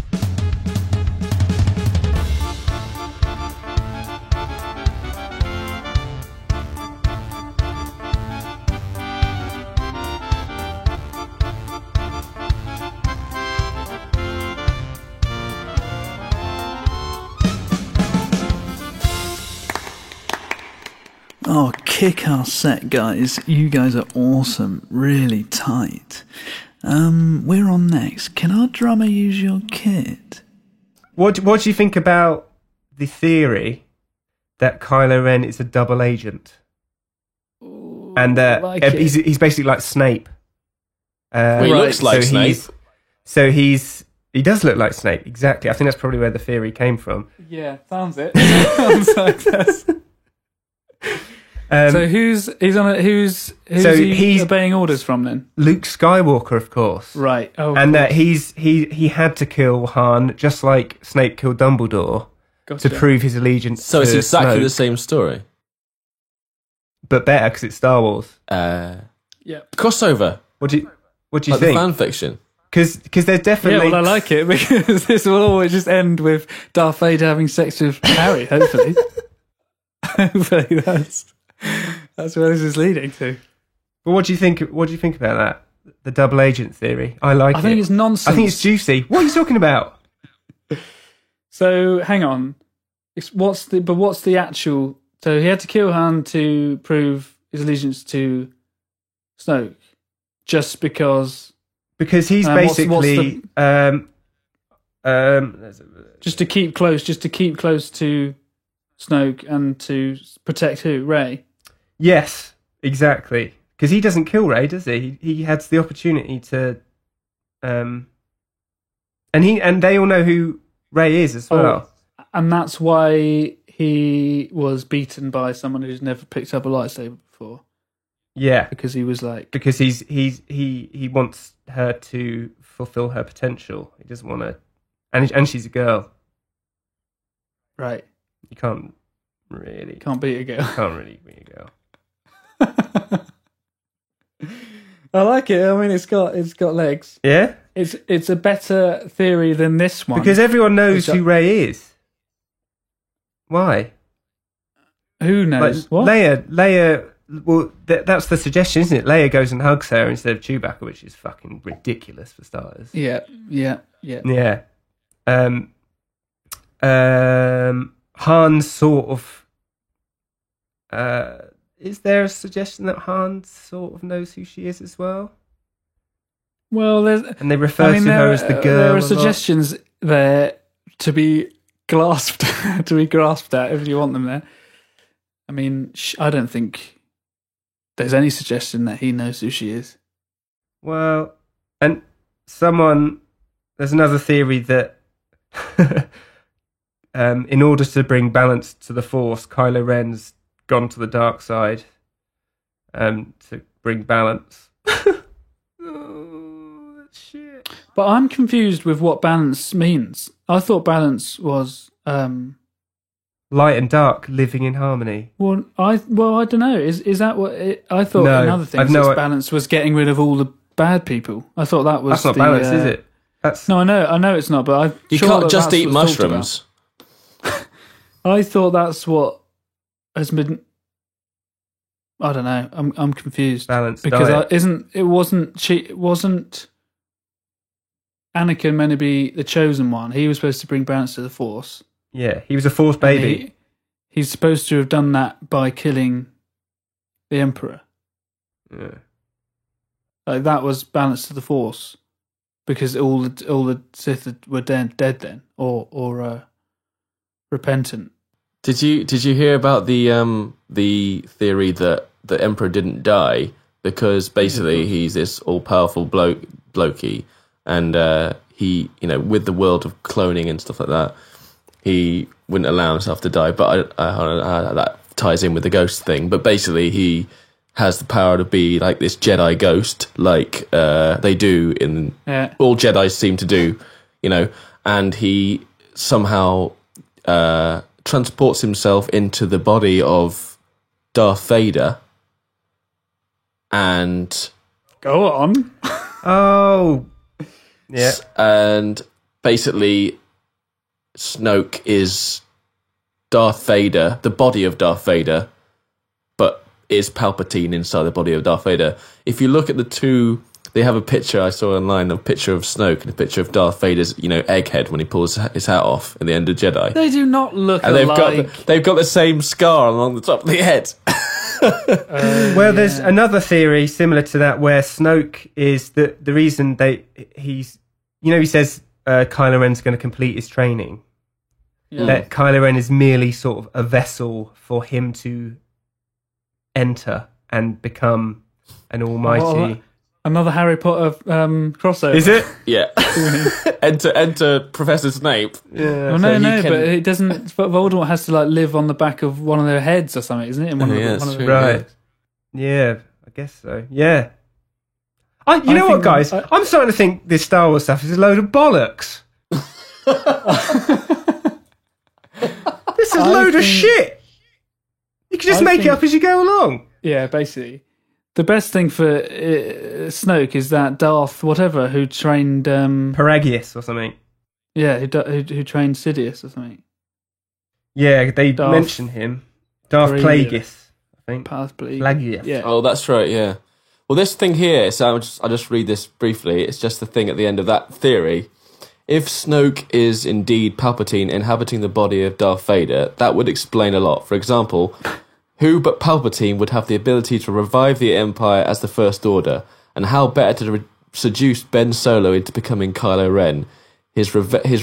Speaker 1: Oh, kick-ass set, guys. You guys are awesome. Really tight. We're on next. Can our drummer use your kit?
Speaker 3: What do you think about the theory that Kylo Ren is a double agent? And
Speaker 1: like it.
Speaker 3: he's basically like Snape.
Speaker 2: Well, he looks like Snape.
Speaker 3: He does look like Snape, exactly. I think that's probably where the theory came from.
Speaker 1: Yeah, sounds it. Sounds like this. So who's
Speaker 3: So
Speaker 1: he
Speaker 3: he's-
Speaker 1: obeying orders from then?
Speaker 3: Luke Skywalker, of course.
Speaker 1: Right. Oh,
Speaker 3: And that he had to kill Han just like Snape killed Dumbledore
Speaker 1: gotcha.
Speaker 3: to prove his allegiance
Speaker 2: So
Speaker 3: to
Speaker 2: it's exactly
Speaker 3: Snoke,
Speaker 2: the same story.
Speaker 3: but better because it's Star Wars.
Speaker 1: Yeah.
Speaker 2: Crossover.
Speaker 3: What do you
Speaker 2: Like the
Speaker 3: think?
Speaker 2: fan fiction.
Speaker 3: Because there's
Speaker 1: Yeah,
Speaker 3: definitely
Speaker 1: well, I like it because this will always just end with Darth Vader having sex with Harry. Hopefully, hopefully that's where this is leading to.
Speaker 3: But what do you think? What do you think about that? The double agent theory. I like it.
Speaker 1: I think it's nonsense.
Speaker 3: I think it's juicy. What are you talking about?
Speaker 1: So hang on. What's the actual? So he had to kill Han to prove his allegiance to Snoke, just because,
Speaker 3: Because he's
Speaker 1: what's
Speaker 3: basically
Speaker 1: just to keep close to Snoke and to protect who? Rey.
Speaker 3: yes, exactly. Because he doesn't kill Rey, does he? He has the opportunity to, and they all know who Rey is as well.
Speaker 1: And that's why he was beaten by someone who's never picked up a lightsaber before,
Speaker 3: Yeah,
Speaker 1: because he was like,
Speaker 3: because he wants her to fulfill her potential. He doesn't want to, and she's a girl.
Speaker 1: right,
Speaker 3: You can't really
Speaker 1: can't beat a girl.
Speaker 3: can't really be a girl.
Speaker 1: I like it. I mean, it's got legs.
Speaker 3: Yeah,
Speaker 1: It's a better theory than this one,
Speaker 3: because everyone knows
Speaker 1: Which I-
Speaker 3: who Rey is. Why?
Speaker 1: who knows
Speaker 3: Like,
Speaker 1: what?
Speaker 3: Leia. Well, that's the suggestion, isn't it? Leia goes and hugs her instead of Chewbacca, which is fucking ridiculous for starters.
Speaker 1: Yeah.
Speaker 3: Yeah. Han sort of. Is there a suggestion that Han sort of knows who she is as well?
Speaker 1: Well, there's.
Speaker 3: And they refer to her as the girl.
Speaker 1: There
Speaker 3: a
Speaker 1: are
Speaker 3: lot.
Speaker 1: suggestions there to be grasped, at if you want them there. I mean, I don't think there's any suggestion that he knows who she is.
Speaker 3: Well, and there's another theory that in order to bring balance to the Force, Kylo Ren's gone to the dark side to bring balance. Oh, shit.
Speaker 1: But I'm confused with what balance means. I thought balance was
Speaker 3: Light and dark living in harmony.
Speaker 1: I don't know. Is that what I thought?
Speaker 3: No,
Speaker 1: another thing
Speaker 3: I've no-
Speaker 1: balance was getting rid of all the bad people. I thought that was
Speaker 3: That's not balance, is it? That's
Speaker 1: No, I know it's not. But
Speaker 2: You can't just eat mushrooms.
Speaker 1: I thought that's what has been. I don't know. I'm confused
Speaker 3: balanced
Speaker 1: because
Speaker 3: diet.
Speaker 1: it wasn't Anakin meant to be the chosen one. He was supposed to bring balance to the Force.
Speaker 3: Yeah, he was a Force baby.
Speaker 1: He's supposed to have done that by killing the Emperor.
Speaker 3: Yeah.
Speaker 1: Like that was balance to the Force, because all the Sith were dead then, or repentant.
Speaker 2: Did you hear about the theory that the Emperor didn't die because basically he's this all powerful blokey, and he, you know, with the world of cloning and stuff like that, he wouldn't allow himself to die. But I don't know how that ties in with the ghost thing. But basically, he has the power to be like this Jedi ghost, like they do in all Jedi seem to do, you know. And he somehow transports himself into the body of Darth Vader, and
Speaker 1: go on.
Speaker 3: Oh, yeah.
Speaker 2: And basically, Snoke is Darth Vader, the body of Darth Vader, but is Palpatine inside the body of Darth Vader. If you look at the two, they have a picture I saw online, a picture of Snoke and a picture of Darth Vader's, you know, egghead when he pulls his hat off in the end of Jedi.
Speaker 1: They do not look
Speaker 2: and
Speaker 1: alike.
Speaker 2: they've got the same scar along the top of the head.
Speaker 3: Well, there's another theory similar to that where Snoke is the reason he's, you know, he says Kylo Ren's going to complete his training.
Speaker 1: Yeah.
Speaker 3: That Kylo Ren is merely sort of a vessel for him to enter and become an almighty.
Speaker 1: Another Harry Potter crossover.
Speaker 3: Is it?
Speaker 2: Yeah. enter Professor Snape.
Speaker 3: Yeah.
Speaker 1: Well,
Speaker 2: So
Speaker 1: but it doesn't. But Voldemort has to like live on the back of one of their heads or something, isn't it? In one of the,
Speaker 3: Right. Yeah, I guess so. Yeah. You know what, guys? I'm starting to think this Star Wars stuff is a load of bollocks. This is a load of shit. You can just make it up as you go along.
Speaker 1: Yeah, basically. The best thing for Snoke is that Darth whatever who trained
Speaker 3: Paragius or something.
Speaker 1: Yeah, who trained Sidious or something.
Speaker 3: Yeah, they mention him. Darth Plagueis, I think.
Speaker 1: Plagueis. Yeah.
Speaker 2: Oh, that's right. Yeah. Well, this thing here. So I'll just read this briefly. It's just the thing at the end of that theory. If Snoke is indeed Palpatine inhabiting the body of Darth Vader, that would explain a lot. For example, who but Palpatine would have the ability to revive the Empire as the First Order? And how better to seduce Ben Solo into becoming Kylo Ren? His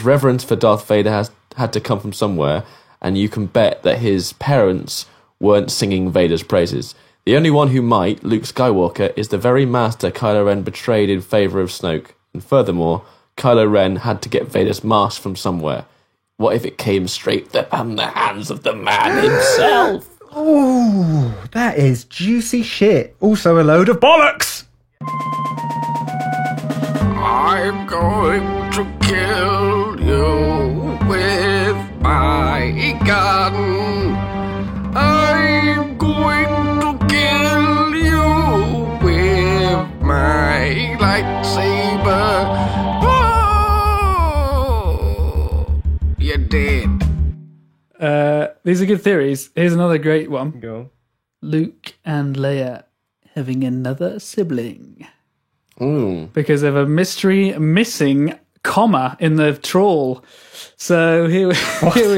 Speaker 2: reverence for Darth Vader had to come from somewhere, and you can bet that his parents weren't singing Vader's praises. The only one who might, Luke Skywalker, is the very master Kylo Ren betrayed in favour of Snoke. And furthermore, Kylo Ren had to get Vader's mask from somewhere. What if it came straight from the hands of the man himself?
Speaker 3: Oh, that is juicy shit. Also a load of bollocks.
Speaker 5: I'm going to kill you with my gun. I'm going to kill you with my lightsaber. Oh, you're dead.
Speaker 1: These are good theories. Here's another great one.
Speaker 3: Go.
Speaker 1: Luke and Leia having another sibling.
Speaker 2: Mm.
Speaker 1: Because of a mystery missing comma in the trawl. So here we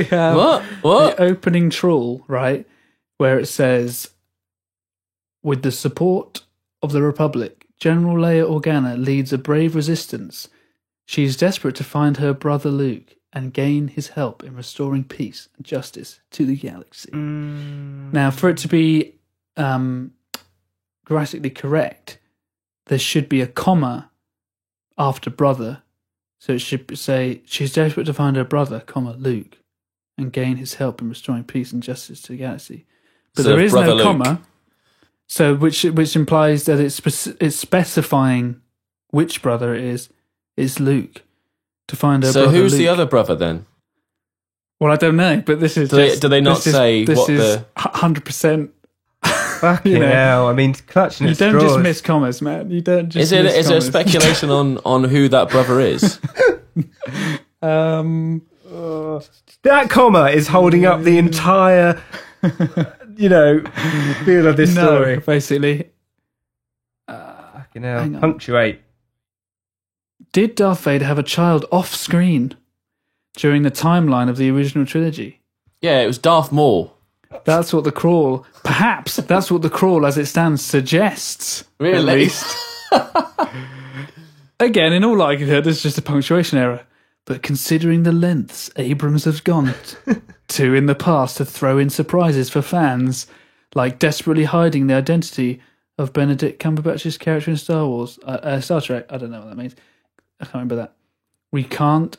Speaker 1: have
Speaker 2: What?
Speaker 1: the opening trawl, right? Where it says, with the support of the Republic, General Leia Organa leads a brave resistance. She is desperate to find her brother Luke and gain his help in restoring peace and justice to the galaxy. Now, for it to be grammatically correct, there should be a comma after brother. So it should say, she's desperate to find her brother, Luke, and gain his help in restoring peace and justice to the galaxy. But
Speaker 2: So
Speaker 1: there is no
Speaker 2: Brother Luke.
Speaker 1: comma, so which implies that it's specifying which brother it is, it's Luke. To find her
Speaker 2: So
Speaker 1: brother
Speaker 2: who's
Speaker 1: Luke.
Speaker 2: the other brother then?
Speaker 1: Well, I don't know, but this is
Speaker 2: Do they not say
Speaker 1: this
Speaker 2: what
Speaker 1: is
Speaker 2: the?
Speaker 1: 100%.
Speaker 3: Fucking
Speaker 1: You know,
Speaker 3: hell. I mean, clutching
Speaker 1: You
Speaker 3: at
Speaker 1: don't
Speaker 3: straws.
Speaker 1: just miss commas, man. You don't just
Speaker 2: Is it
Speaker 1: miss
Speaker 2: there
Speaker 1: commas.
Speaker 2: speculation on who that brother is?
Speaker 3: That comma is holding up the entire, feel of this story.
Speaker 1: No, basically.
Speaker 3: Fucking hell.
Speaker 1: Hang on.
Speaker 3: Punctuate.
Speaker 1: Did Darth Vader have a child off screen during the timeline of the original trilogy?
Speaker 2: Yeah, it was Darth Maul.
Speaker 1: That's what the crawl, perhaps that's what the crawl as it stands suggests.
Speaker 2: Really?
Speaker 1: At least. Again, in all likelihood, it's just a punctuation error. But considering the lengths Abrams has gone to in the past to throw in surprises for fans, like desperately hiding the identity of Benedict Cumberbatch's character in Star Trek, I don't know what that means. I can't remember that. We can't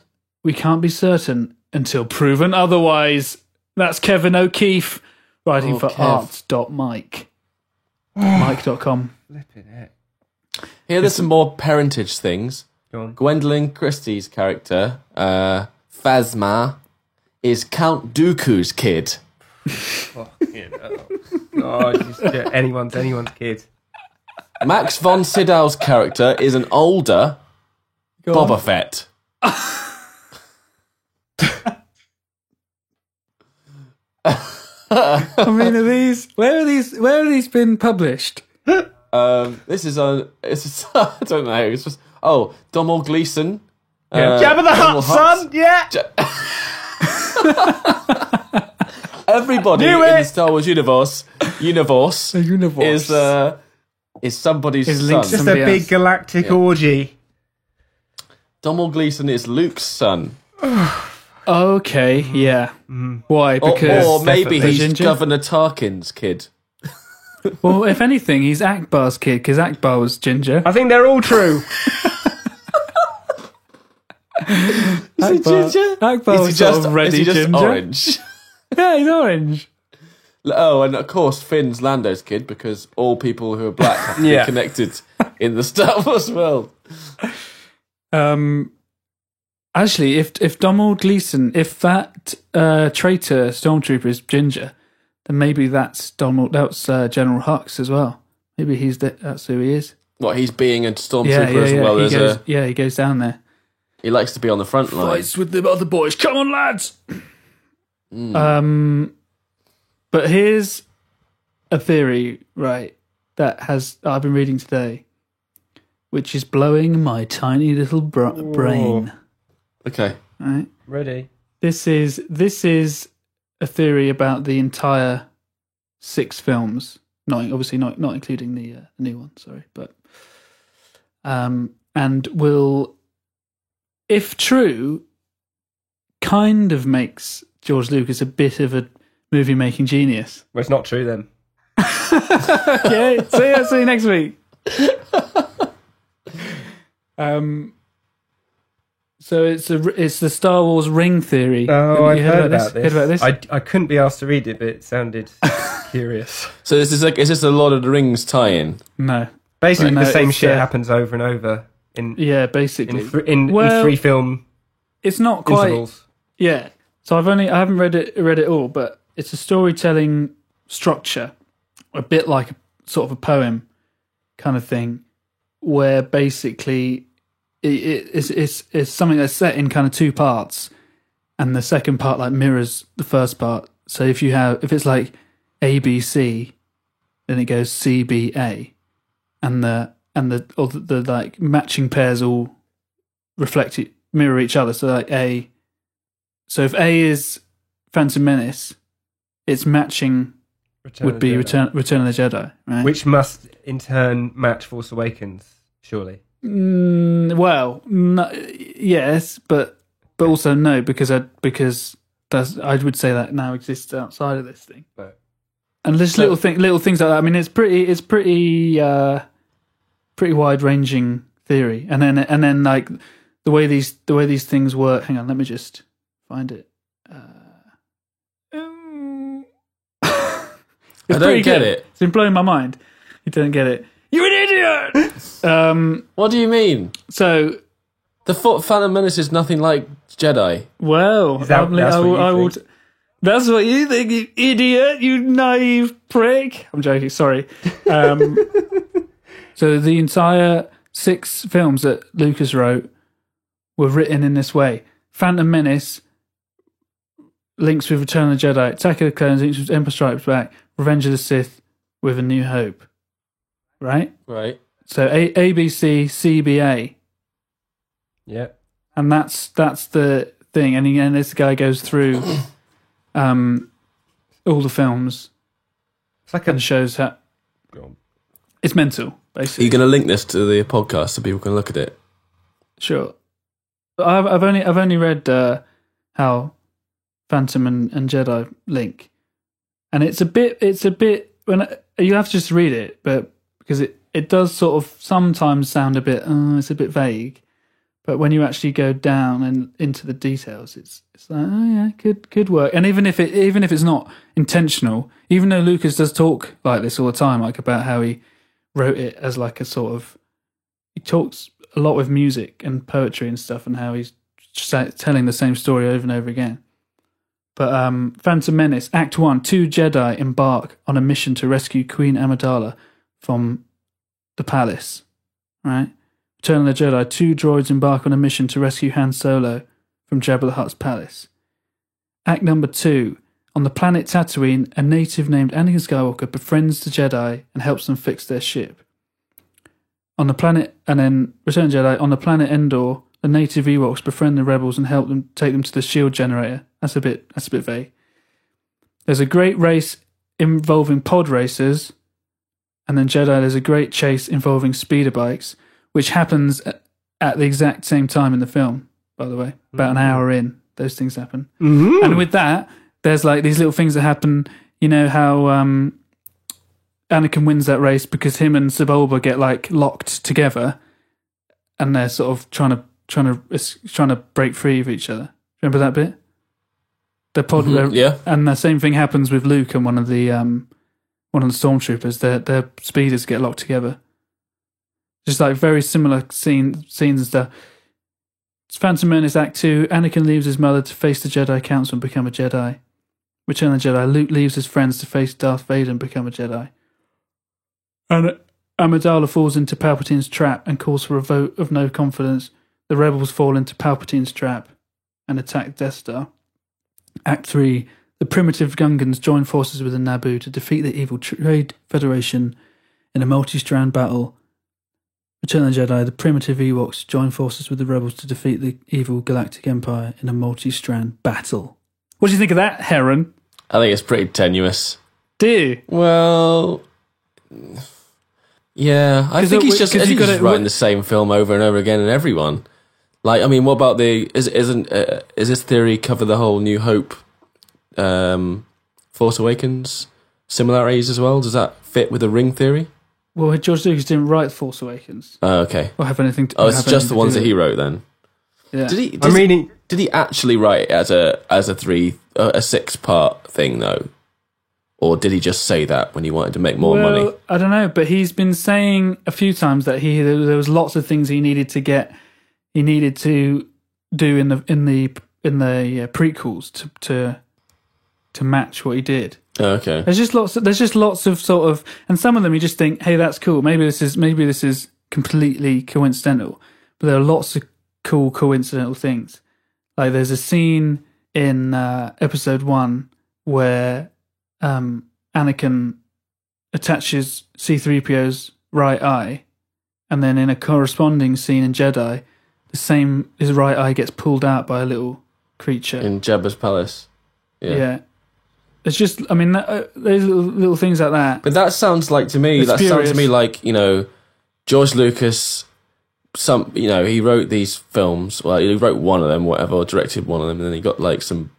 Speaker 1: be certain until proven otherwise. That's Kevin O'Keefe writing for
Speaker 2: Kev.
Speaker 1: art.mike. Mike.com.
Speaker 3: Flipping heck.
Speaker 2: Here, there's some more parentage things.
Speaker 3: Go on.
Speaker 2: Gwendolyn Christie's character, Phasma, is Count Dooku's kid.
Speaker 3: Anyone's kid.
Speaker 2: Max von Sydow's character is an older Boba Fett.
Speaker 1: I mean, where are these been published?
Speaker 2: This is I don't know. It's just Domhnall Gleeson.
Speaker 3: Jabba the Hutt, son! Yeah!
Speaker 2: Everybody
Speaker 3: Knew
Speaker 2: in
Speaker 3: it!
Speaker 2: the Star Wars universe is somebody's
Speaker 1: Is
Speaker 2: son.
Speaker 1: linked to
Speaker 3: Just a
Speaker 1: Somebody
Speaker 3: big
Speaker 1: else.
Speaker 3: galactic orgy.
Speaker 2: Domhnall Gleeson is Luke's son.
Speaker 1: Okay, yeah. Why? Because
Speaker 2: Or maybe
Speaker 1: they're
Speaker 2: he's
Speaker 1: ginger?
Speaker 2: Governor Tarkin's kid.
Speaker 1: Well, if anything, he's Akbar's kid because Akbar was ginger.
Speaker 3: I think they're all true.
Speaker 1: Akbar
Speaker 2: Is he
Speaker 1: was sort
Speaker 2: just,
Speaker 1: of ready
Speaker 2: is he just
Speaker 1: ginger.
Speaker 2: orange?
Speaker 1: Yeah, he's orange.
Speaker 2: Oh, and of course Finn's Lando's kid, because all people who are black have to be
Speaker 3: Yeah.
Speaker 2: connected in the Star Wars world.
Speaker 1: Actually, if Domhnall Gleeson, if that traitor stormtrooper is ginger, then maybe that's General Hux as well. Maybe that's who he is.
Speaker 2: What, he's being a stormtrooper
Speaker 1: Yeah.
Speaker 2: as well as
Speaker 1: he goes down there.
Speaker 2: he likes to be on the front line.
Speaker 1: Fights with the other boys. Come on, lads. But here's a theory, right, that I've been reading today, which is blowing my tiny little brain.
Speaker 2: Okay.
Speaker 1: Right.
Speaker 3: Ready?
Speaker 1: This is a theory about the entire 6 films, obviously not including the new one. Sorry, but and will, if true, kind of makes George Lucas a bit of a movie making genius.
Speaker 3: Well, it's not true then.
Speaker 1: Okay, see you next week. So it's the Star Wars ring theory.
Speaker 3: Oh,
Speaker 1: You
Speaker 3: I've heard about
Speaker 1: Heard about this?
Speaker 3: I couldn't be asked to read it, but it sounded curious.
Speaker 2: So is this a Lord of the Rings tie-in?
Speaker 1: No.
Speaker 3: Basically,
Speaker 1: No,
Speaker 3: the same
Speaker 1: it's,
Speaker 3: shit happens over and over in
Speaker 1: Yeah, basically.
Speaker 3: in 3 film
Speaker 1: It's not quite.
Speaker 3: intervals.
Speaker 1: Yeah. So I haven't read it all, but it's a storytelling structure, a bit like a sort of a poem kind of thing, where basically it's something that's set in kind of 2 parts, and the second part like mirrors the first part. So if it's like ABC, then it goes CBA, and the like matching pairs all mirror each other. So like A. So if A is Phantom Menace, its matching would be Return of the Jedi, right?
Speaker 3: which must in turn match Force Awakens, surely.
Speaker 1: Well, no, yes, but also no, because I would say that now exists outside of this thing.
Speaker 3: Right.
Speaker 1: And there's little things like that. I mean, it's pretty wide ranging theory, and then like the way these things work. Hang on, let me just find it.
Speaker 2: I don't get it.
Speaker 1: It's been blowing my mind. You don't get it. You're an idiot!
Speaker 2: What do you mean?
Speaker 1: So,
Speaker 2: The Phantom Menace is nothing like Jedi.
Speaker 1: well,
Speaker 3: Is that- that's what you
Speaker 1: I would.
Speaker 3: think?
Speaker 1: That's what you think, you idiot, you naive prick. I'm joking, sorry. So the entire 6 films that Lucas wrote were written in this way. Phantom Menace links with Return of the Jedi. Attack of the Clones links with Empire Strikes Back. Revenge of the Sith with A New Hope. Right?
Speaker 2: Right.
Speaker 1: So ABC, CBA.
Speaker 3: Yeah.
Speaker 1: And that's the thing. And this guy goes through all the films
Speaker 3: It's like
Speaker 1: and shows how it's mental,
Speaker 2: Are you
Speaker 1: basically.
Speaker 2: going to link this to the podcast so people can look at it?
Speaker 1: Sure. But I've only read how Phantom and Jedi link, and it's a bit when you have to just read it, but because it does sort of sometimes sound a bit it's a bit vague, but when you actually go down and into the details, it's like, oh yeah, good work. And even if it's not intentional, even though Lucas does talk like this all the time, like about how he wrote it as like a sort of, he talks a lot with music and poetry and stuff, and how he's telling the same story over and over again. But Phantom Menace, Act 1, 2 Jedi embark on a mission to rescue Queen Amidala from the palace, right? Return of the Jedi, 2 droids embark on a mission to rescue Han Solo from Jabba the Hutt's palace. Act number 2, on the planet Tatooine, a native named Anakin Skywalker befriends the Jedi and helps them fix their ship. On the planet, and then Return of the Jedi, on the planet Endor, the native Ewoks befriend the rebels and help them take them to the shield generator. That's a bit vague. There's a great race involving pod racers, and then Jedi, there's a great chase involving speeder bikes, which happens at the exact same time in the film, by the way. About an hour in, those things happen.
Speaker 3: Mm-hmm.
Speaker 1: And with that, there's like these little things that happen. You know how Anakin wins that race because him and Sebulba get like locked together, and they're sort of trying to break free of each other. Remember that bit? The pod,
Speaker 2: yeah.
Speaker 1: And the same thing happens with Luke and one of the stormtroopers. Their speeders get locked together. Just like very similar scenes and stuff. It's Phantom Menace Act 2. Anakin leaves his mother to face the Jedi Council and become a Jedi. Return of the Jedi. Luke leaves his friends to face Darth Vader and become a Jedi. And Amidala falls into Palpatine's trap and calls for a vote of no confidence. The rebels fall into Palpatine's trap and attack Death Star. Act 3. The primitive Gungans join forces with the Naboo to defeat the evil Trade Federation in a multi-strand battle. Return of the Jedi. The primitive Ewoks join forces with the rebels to defeat the evil Galactic Empire in a multi-strand battle. What do you think of that, Heron?
Speaker 2: I think it's pretty tenuous.
Speaker 1: Do you?
Speaker 2: Well, yeah, I
Speaker 1: 'Cause
Speaker 2: think
Speaker 1: it-
Speaker 2: he's just,
Speaker 1: 'cause
Speaker 2: I
Speaker 1: you
Speaker 2: think he's
Speaker 1: gotta-
Speaker 2: just writing the same film over and over again in everyone. Like, I mean, what about is this theory cover the whole New Hope, Force Awakens similarities as well? Does that fit with the Ring theory?
Speaker 1: Well, George Lucas didn't write Force Awakens
Speaker 2: Oh, okay.
Speaker 1: or have anything to.
Speaker 2: Oh, it's
Speaker 1: have
Speaker 2: just
Speaker 1: anything
Speaker 2: the
Speaker 1: to
Speaker 2: ones
Speaker 1: do
Speaker 2: that he
Speaker 1: with it.
Speaker 2: wrote then.
Speaker 1: Yeah.
Speaker 3: I'm reading.
Speaker 2: Did he actually write it as a 6-part thing though, or did he just say that when he wanted to make more money?
Speaker 1: I don't know, but he's been saying a few times that there was lots of things he needed to do in the prequels to match what he did.
Speaker 2: Oh, okay.
Speaker 1: There's just lots of sort of, and some of them you just think, hey, that's cool. Maybe this is completely coincidental, but there are lots of cool coincidental things. Like there's a scene in episode 1 where Anakin attaches C-3PO's right eye, and then in a corresponding scene in Jedi, his right eye gets pulled out by a little creature.
Speaker 2: In Jabba's palace.
Speaker 1: Yeah. It's just, I mean, there's little things like that.
Speaker 2: But that sounds like to me.
Speaker 1: It's
Speaker 2: That sounds
Speaker 1: spurious.
Speaker 2: to me like, George Lucas. He wrote these films. Well, he wrote one of them, whatever, or directed one of them, and then he got like some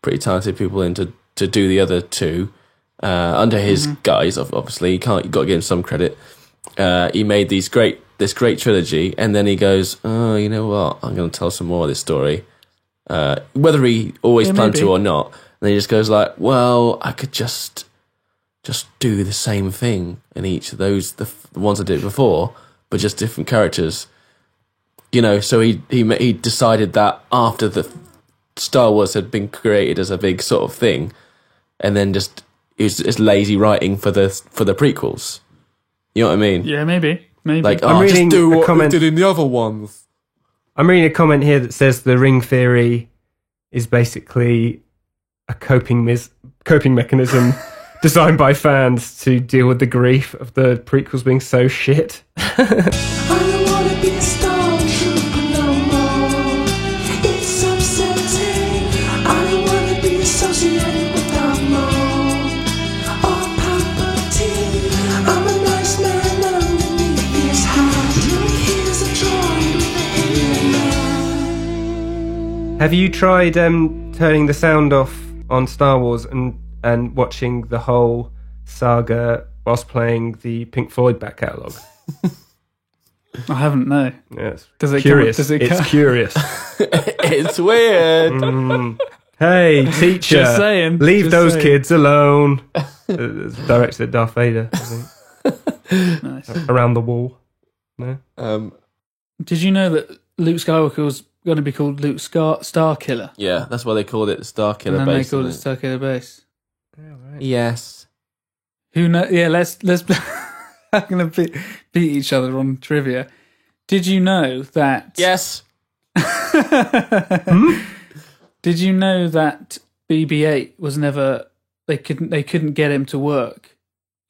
Speaker 2: pretty talented people in to do the other 2 under his guise. Obviously, you got to give him some credit. He made this great trilogy, and then he goes, "Oh, you know what? I'm going to tell some more of this story." Whether he always planned
Speaker 1: maybe.
Speaker 2: to or not, and then he just goes like, "Well, I could just just do the same thing in each of those, the ones I did before, but just different characters. So he decided that after the Star Wars had been created as a big sort of thing, and then it was just lazy writing for the prequels. You know what I mean?
Speaker 1: Yeah, maybe.
Speaker 2: Like,
Speaker 3: I'm reading
Speaker 2: just do
Speaker 3: a
Speaker 2: what
Speaker 3: comment-
Speaker 2: we did in the other ones.
Speaker 3: I'm reading a comment here that says the ring theory is basically a coping mechanism designed by fans to deal with the grief of the prequels being so shit.
Speaker 7: I don't wanna be a stormtrooper no more. It's upsetting. I don't wanna be associated with Darth Maul or Palpatine. I'm a nice man underneath his hat. Here's a droid with a
Speaker 3: Have you tried turning the sound off on Star Wars and watching the whole saga whilst playing the Pink Floyd back catalogue?
Speaker 1: I haven't, no.
Speaker 3: Yes.
Speaker 1: Does it
Speaker 3: Curious.
Speaker 1: Does it
Speaker 3: It's curious.
Speaker 2: It's weird.
Speaker 3: Hey, teacher,
Speaker 1: Just saying.
Speaker 3: leave
Speaker 1: Just
Speaker 3: those
Speaker 1: saying.
Speaker 3: kids alone. It's directed at Darth Vader, I think.
Speaker 1: Nice.
Speaker 3: Around the wall. No?
Speaker 1: Did you know that Luke Skywalker was going to be called Luke Starkiller?
Speaker 2: Yeah, that's why they called it the Starkiller
Speaker 1: And then
Speaker 2: Base.
Speaker 1: they called it
Speaker 2: isn't
Speaker 1: Starkiller Base.
Speaker 2: Yes.
Speaker 1: Who know? Yeah, let's. I'm going to beat each other on trivia. Did you know that?
Speaker 2: Yes.
Speaker 1: Did you know that BB-8 was never? They couldn't get him to work.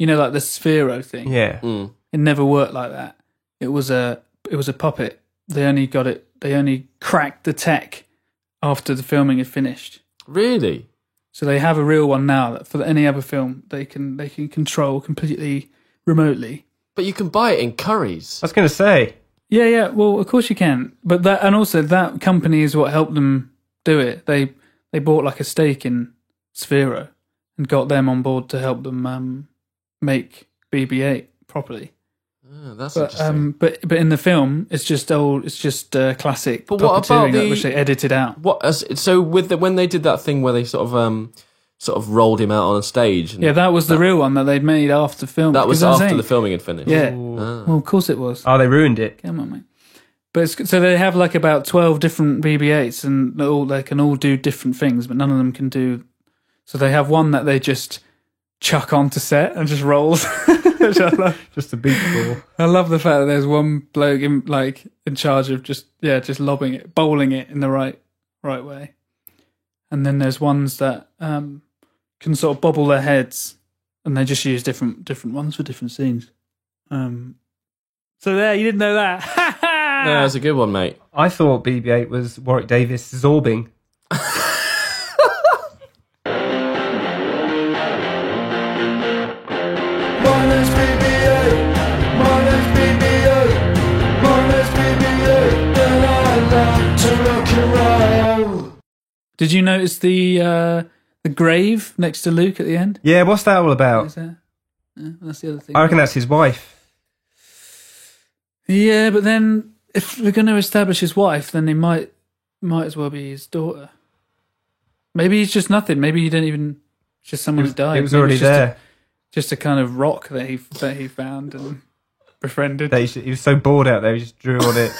Speaker 1: Like the Sphero thing.
Speaker 3: Yeah.
Speaker 1: It never worked like that. It was a puppet. They only got it. They only cracked the tech after the filming had finished.
Speaker 2: Really?
Speaker 1: So they have a real one now that for any other film they can control completely remotely.
Speaker 2: But you can buy it in Currys.
Speaker 3: I was going to say.
Speaker 1: Yeah. Well, of course you can. But that company is what helped them do it. They bought like a stake in Sphero and got them on board to help them make BB-8 properly.
Speaker 2: Oh, that's
Speaker 1: But
Speaker 2: interesting.
Speaker 1: but in the film, it's just classic
Speaker 2: But what about
Speaker 1: puppeteering which they edited out.
Speaker 2: So when they did that thing where they sort of rolled him out on a stage. And
Speaker 1: Yeah, that was the real one that they'd made after film.
Speaker 2: that was
Speaker 1: Because I'm
Speaker 2: after
Speaker 1: saying-
Speaker 2: the filming had finished.
Speaker 1: Yeah.
Speaker 2: Ah.
Speaker 1: Well, of course it was.
Speaker 3: Oh, they ruined it.
Speaker 1: Come on, mate. But so they have like about 12 different BB-8s, and they can all do different things, but none of them can do. So they have one that they just chuck onto set and just rolls. Which I love.
Speaker 3: Just a beach ball.
Speaker 1: I love the fact that there's one bloke in charge of just lobbing it, bowling it in the right way, and then there's ones that can sort of bobble their heads, and they just use different ones for different scenes. So there, you didn't know that.
Speaker 2: No, that's a good one, mate.
Speaker 3: I thought BB-8 was Warwick Davis zorbing.
Speaker 7: My name's BB-8. My name's BB-8. My name's BB-8. And I like to rock and roll.
Speaker 1: Did you notice the grave next to Luke at the end?
Speaker 3: Yeah, what's that all
Speaker 1: Is
Speaker 3: about?
Speaker 1: that? That's the other thing.
Speaker 3: I reckon that's his wife.
Speaker 1: Yeah, but then if we're going to establish his wife, then he might as well be his daughter. Maybe he's just nothing. Maybe he didn't even. Just someone who died.
Speaker 3: It was
Speaker 1: Maybe
Speaker 3: already
Speaker 1: it's just
Speaker 3: there.
Speaker 1: Just a kind of rock that he found and befriended.
Speaker 3: He was so bored out there, he just drew on it.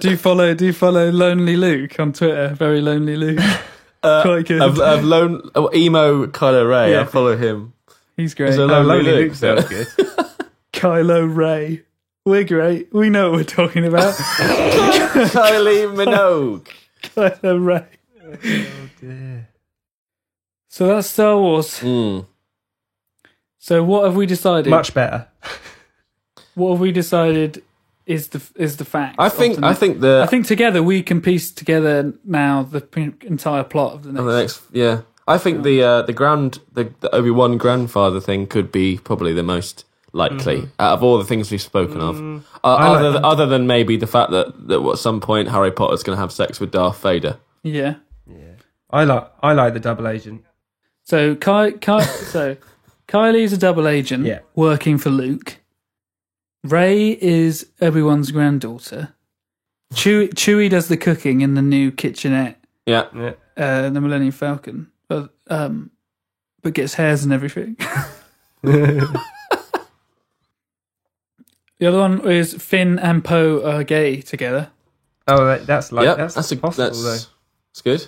Speaker 1: Do you follow Lonely Luke on Twitter? Very Lonely Luke. Quite good.
Speaker 2: I've emo Kylo Ray.
Speaker 1: Yeah.
Speaker 2: I follow him.
Speaker 1: He's great.
Speaker 2: He's a
Speaker 3: Oh,
Speaker 2: Lonely
Speaker 3: Lonely
Speaker 2: Luke,
Speaker 3: Luke sounds good.
Speaker 1: Kylo Ray. We're great. We know what we're talking about.
Speaker 2: Kylie Minogue.
Speaker 1: Kylo Ray.
Speaker 3: Oh dear.
Speaker 1: So that's Star Wars. So what have we decided?
Speaker 3: Much better.
Speaker 1: What have we decided is the fact?
Speaker 2: I think
Speaker 1: together we can piece together now the entire plot of the next.
Speaker 2: I think the Obi-Wan grandfather thing could be probably the most likely out of all the things we've spoken of. Other than maybe the fact that at some point Harry Potter's going to have sex with Darth Vader.
Speaker 1: Yeah.
Speaker 3: I like the double agent.
Speaker 1: So Kylie's a double agent
Speaker 3: Yeah.
Speaker 1: working for Luke. Rey is Obi-Wan's granddaughter. Chewie does the cooking in the new kitchenette,
Speaker 2: Yeah.
Speaker 1: the Millennium Falcon, but gets hairs and everything. The other one is Finn and Poe are gay together.
Speaker 3: Oh, that's like
Speaker 2: Yeah,
Speaker 3: that's possible though.
Speaker 2: that's good.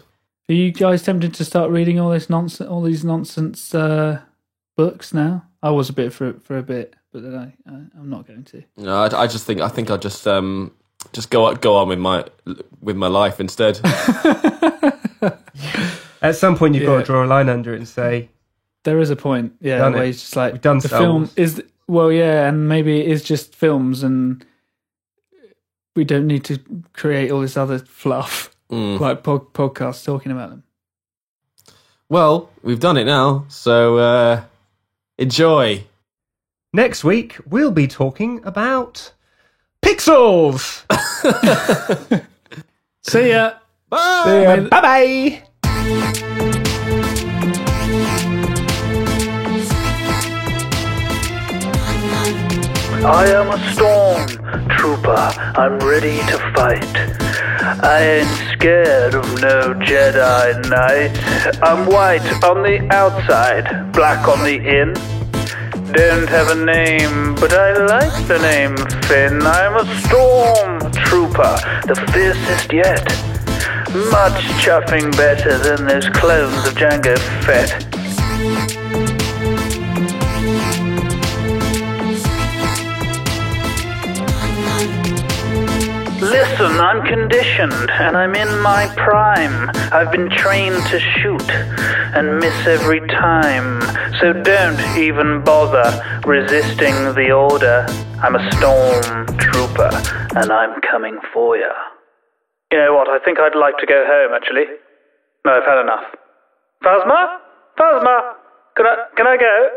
Speaker 1: Are you guys tempted to start reading all this nonsense, all these nonsense books now? I was a bit for a bit, but then I'm not going to.
Speaker 2: No, I think I'll just go on with my life instead.
Speaker 3: At some point, you've got
Speaker 1: Yeah.
Speaker 3: to draw a line under it and say,
Speaker 1: There is a point,
Speaker 3: Done
Speaker 1: where
Speaker 3: it.
Speaker 1: it's just like
Speaker 3: We've done
Speaker 1: the
Speaker 3: Star
Speaker 1: film
Speaker 3: Wars.
Speaker 1: is and maybe it is just films, and we don't need to create all this other fluff like podcasts talking about them.
Speaker 2: Well, we've done it now, so enjoy.
Speaker 3: next week, we'll be talking about pixels.
Speaker 1: See ya.
Speaker 2: Bye.
Speaker 3: Bye-bye.
Speaker 8: I am a stormtrooper. I'm ready to fight. I ain't scared of no Jedi Knight. I'm white on the outside, black on the in. Don't have a name, but I like the name Finn. I'm a stormtrooper, the fiercest yet. Much chuffing better than those clones of Jango Fett. Listen, I'm conditioned, and I'm in my prime. I've been trained to shoot and miss every time. So don't even bother resisting the order. I'm a stormtrooper, and I'm coming for ya. You know what, I think I'd like to go home, actually. No, I've had enough. Phasma? Phasma? Can I go?